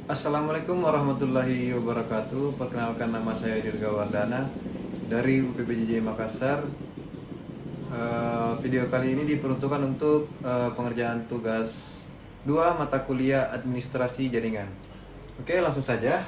Assalamualaikum warahmatullahi wabarakatuh. Perkenalkan, nama saya Dirga Wardana dari UPBJJ Makassar. Video kali ini diperuntukkan untuk pengerjaan tugas 2 mata kuliah administrasi jaringan. Oke, langsung saja.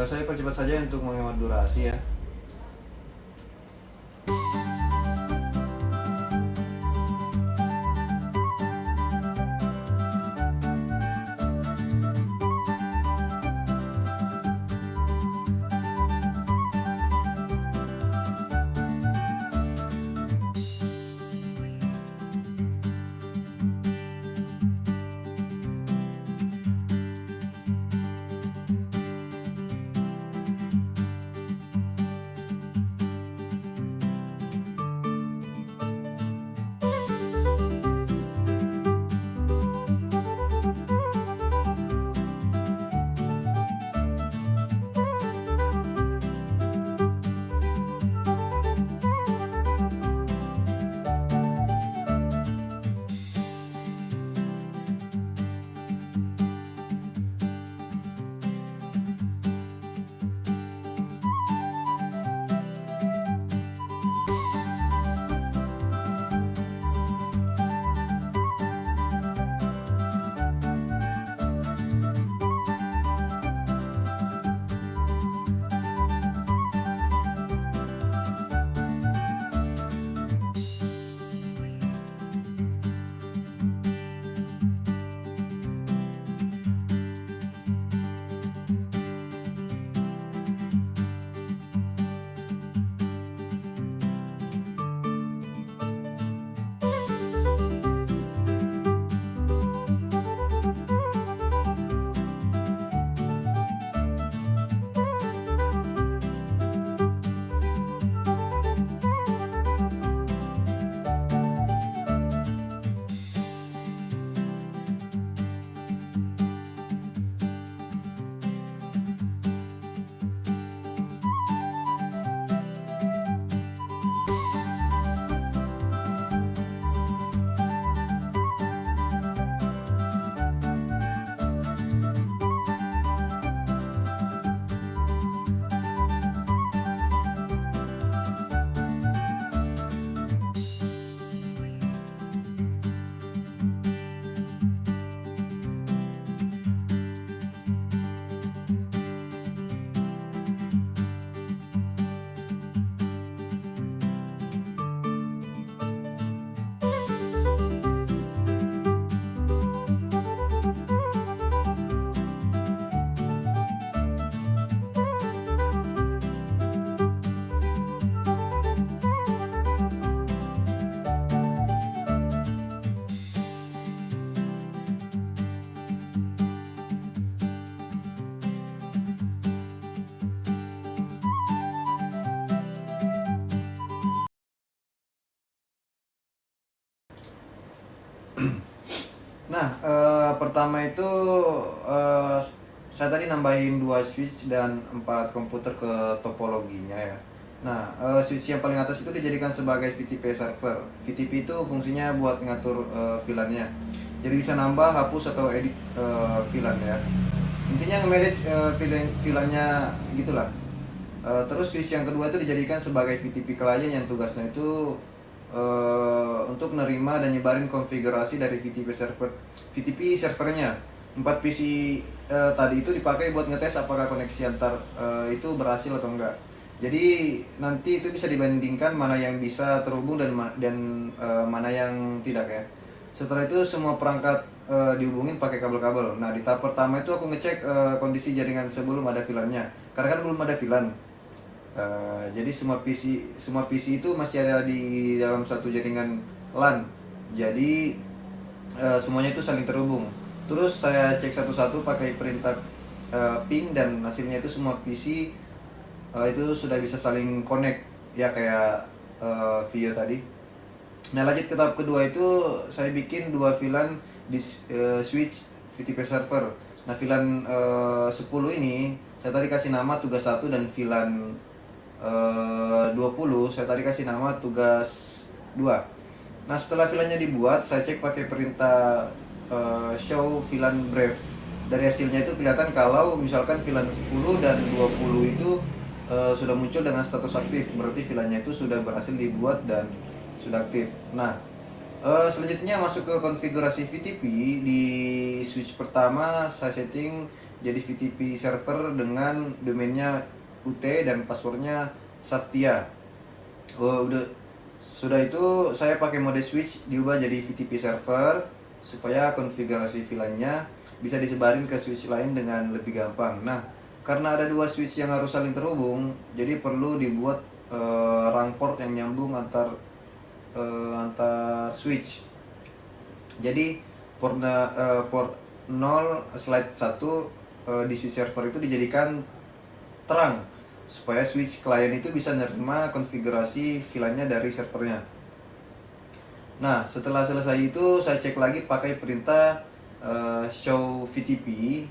Saya percepat saja untuk menghemat durasi ya. Nah, pertama itu saya tadi nambahin 2 switch dan 4 komputer ke topologinya ya. Nah, switch yang paling atas itu dijadikan sebagai VTP server. VTP itu fungsinya buat ngatur VLAN-nya. Jadi bisa nambah, hapus atau edit VLAN ya. Intinya nge-manage VLAN-nya gitulah. Terus switch yang kedua itu dijadikan sebagai VTP client yang tugasnya itu untuk menerima dan nyebarin konfigurasi dari VTP servernya. 4 PC tadi itu dipakai buat ngetes apakah koneksi antar itu berhasil atau enggak. Jadi nanti itu bisa dibandingkan mana yang bisa terhubung dan mana yang tidak ya. Setelah itu semua perangkat dihubungin pakai kabel-kabel. Nah, di tahap pertama itu aku ngecek kondisi jaringan sebelum ada VLAN-nya. Karena kan belum ada VLAN. Jadi semua PC itu masih ada di dalam satu jaringan LAN. Jadi semuanya itu saling terhubung. Terus saya cek satu-satu pakai perintah ping, dan hasilnya itu semua PC itu sudah bisa saling connect ya, kayak video tadi. Nah, lanjut ke tahap kedua itu saya bikin dua VLAN di switch VTP server. Nah, VLAN 10 ini saya tadi kasih nama tugas 1, dan VLAN 20 saya tadi kasih nama tugas 2. Nah, setelah VLAN-nya dibuat, saya cek pakai perintah show VLAN brief. Dari hasilnya itu kelihatan kalau misalkan VLAN 10 dan 20 itu sudah muncul dengan status aktif, berarti VLAN-nya itu sudah berhasil dibuat dan sudah aktif. Nah, selanjutnya masuk ke konfigurasi VTP. Di switch pertama saya setting jadi VTP server dengan domainnya UT dan passwordnya Satya. Sudah itu saya pakai mode switch diubah jadi VTP server supaya konfigurasi VLAN-nya bisa disebarin ke switch lain dengan lebih gampang. Nah, karena ada dua switch yang harus saling terhubung, jadi perlu dibuat rang port yang nyambung antar switch. Jadi port 0 slide 1 di switch server itu dijadikan terang supaya switch klien itu bisa menerima konfigurasi VLAN-nya dari servernya. Nah, setelah selesai itu saya cek lagi pakai perintah show VTP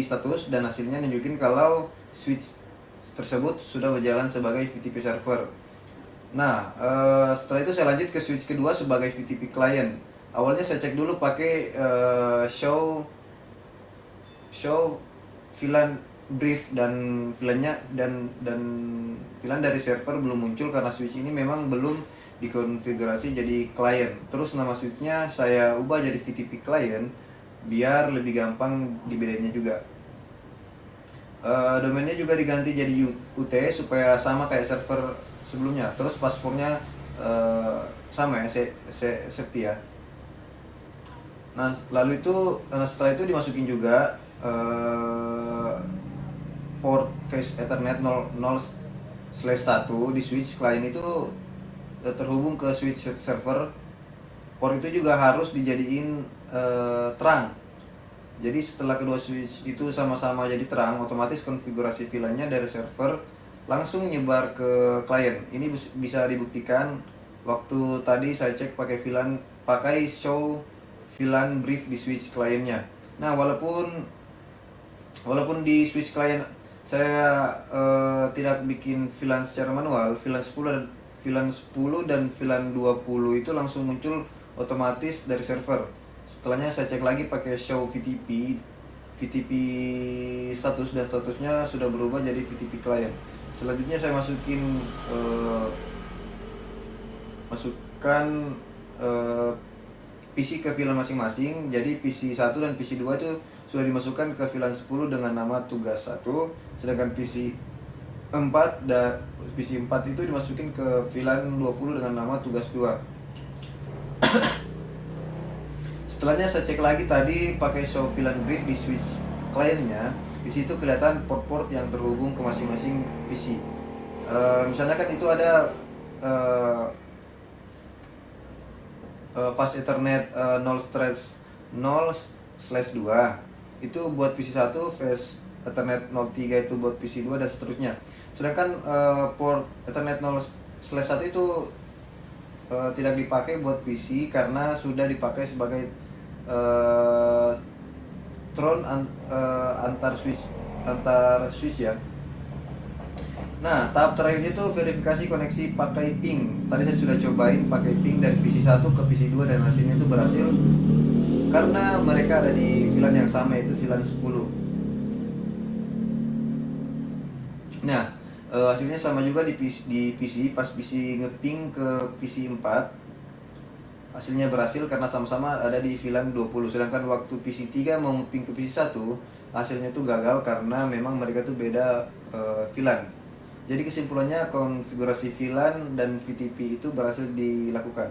status, dan hasilnya nunjukin kalau switch tersebut sudah berjalan sebagai VTP server. Nah, setelah itu saya lanjut ke switch kedua sebagai VTP client. Awalnya saya cek dulu pakai show VLAN brief, dan VLAN-nya dan VLAN dari server belum muncul karena switch ini memang belum dikonfigurasi jadi client. Terus nama switch-nya saya ubah jadi VTP client biar lebih gampang dibedainnya juga. Domainnya juga diganti jadi UT supaya sama kayak server sebelumnya. Terus passwordnya sama ya, safety ya. Nah, lalu itu setelah itu dimasukin juga port face Ethernet 0/1 di switch client itu terhubung ke switch server. Port itu juga harus dijadiin terang. Jadi setelah kedua switch itu sama-sama jadi terang, otomatis konfigurasi VLAN-nya dari server langsung nyebar ke klien. Ini bisa dibuktikan waktu tadi saya cek pakai show VLAN brief di switch kliennya. Nah, walaupun di switch klien saya tidak bikin VLAN secara manual, VLAN 10 dan VLAN 20 itu langsung muncul otomatis dari server. Setelahnya saya cek lagi pakai show VTP status, dan statusnya sudah berubah jadi VTP client. Selanjutnya saya masukkan PC ke VLAN masing-masing. Jadi PC 1 dan PC 2 itu sudah dimasukkan ke VLAN 10 dengan nama tugas 1, sedangkan PC 4 itu dimasukin ke VLAN 20 dengan nama tugas 2. Setelahnya saya cek lagi tadi pakai show VLAN brief di switch kliennya. Di situ kelihatan port-port yang terhubung ke masing-masing PC. Misalnya kan itu ada fast Ethernet 0/2 itu buat PC 1, fast Ethernet 03 itu buat PC 2, dan seterusnya. Sedangkan port Ethernet 0/1 itu tidak dipakai buat PC karena sudah dipakai sebagai tron antar switch ya. Nah, tahap terakhir itu verifikasi koneksi pakai ping. Tadi saya sudah cobain pakai ping dari PC 1 ke PC 2 dan hasilnya itu berhasil karena mereka ada di VLAN yang sama, yaitu VLAN 10. Nah, hasilnya sama juga di PC. Pas PC ngeping ke PC 4, hasilnya berhasil karena sama-sama ada di VLAN 20. Sedangkan waktu PC 3 mau ngeping ke PC 1, hasilnya itu gagal karena memang mereka itu beda VLAN. Jadi kesimpulannya konfigurasi VLAN dan VTP itu berhasil dilakukan.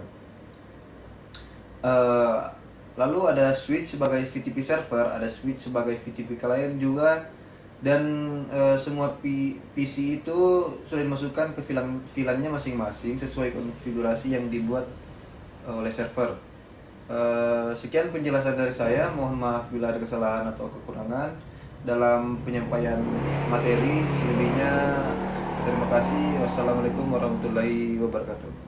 Lalu ada switch sebagai VTP server, ada switch sebagai VTP client juga, dan semua PC itu sudah dimasukkan ke VLAN-nya masing-masing sesuai konfigurasi yang dibuat oleh server. Sekian penjelasan dari saya. Mohon maaf bila ada kesalahan atau kekurangan dalam penyampaian materi. Selebihnya terima kasih. Wassalamualaikum warahmatullahi wabarakatuh.